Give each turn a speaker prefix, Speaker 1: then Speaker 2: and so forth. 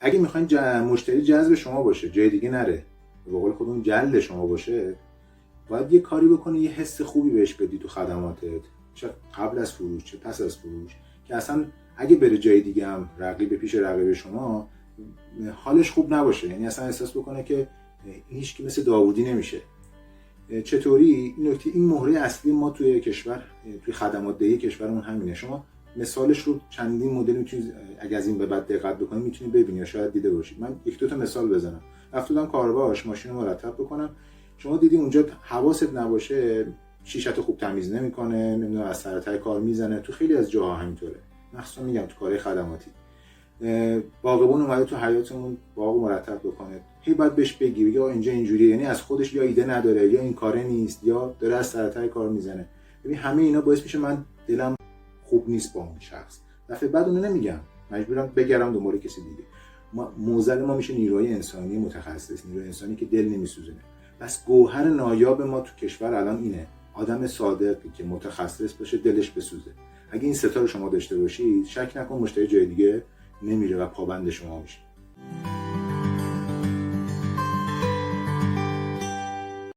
Speaker 1: اگه میخواین مشتری جذب شما باشه، جای دیگه نره، به قول خودمون جلد شما باشه، باید یه کاری بکنی، یه حس خوبی بهش بدی تو خدماتت، چه قبل از فروش چه پس از فروش، که اصلا اگه بره جای دیگه هم رقیب پیش رقیب شما حالش خوب نباشه، یعنی اصلا احساس بکنه که هیچ کی مثل داوودی نمیشه. چطوری؟ این نکته، این مهره اصلی ما توی کشور، توی خدمات دهی کشورمون همینه. شما مثالش رو چندین مدل میتونید اگه از این به بعد دقت بکنید میتونید ببینید یا شاید دیده باشید. من یک دو تا مثال بزنم. رفتم کارواش ماشین رو مرتب بکنم، شما دیدی اونجا حواست نباشه شیشه‌تو خوب تمیز نمیکنه، نمیدونم از سر ته کار میزنه، تو خیلی از جاها همینطوره، مخصوصا میگم تو کارهای خدماتی. باغبون اومده تو حیاطمون باغ مرتب بکنه، هی باید بهش بگی یا اینجا اینجوریه، یعنی از خودش یا ایده نداره یا این کاره نیست یا داره از سر ته کار میزنه. ببین همه اینا باعث میشه من دلم خوب نیست با اون شخص. دفعه بعد اونو نمیگم، مجبورم بگرم دنبال کسی دیگه. موزل ما میشه نیروی انسانی متخصص، نیروی انسانی که دل نمیسوزونه. بس گوهر نایاب ما تو کشور الان اینه، آدم صادقی که متخصص باشه، دلش بسوزه. اگه این ستا رو شما داشته باشید، شک نکن مشتری جای دیگه نمیره و پابند شما میشه.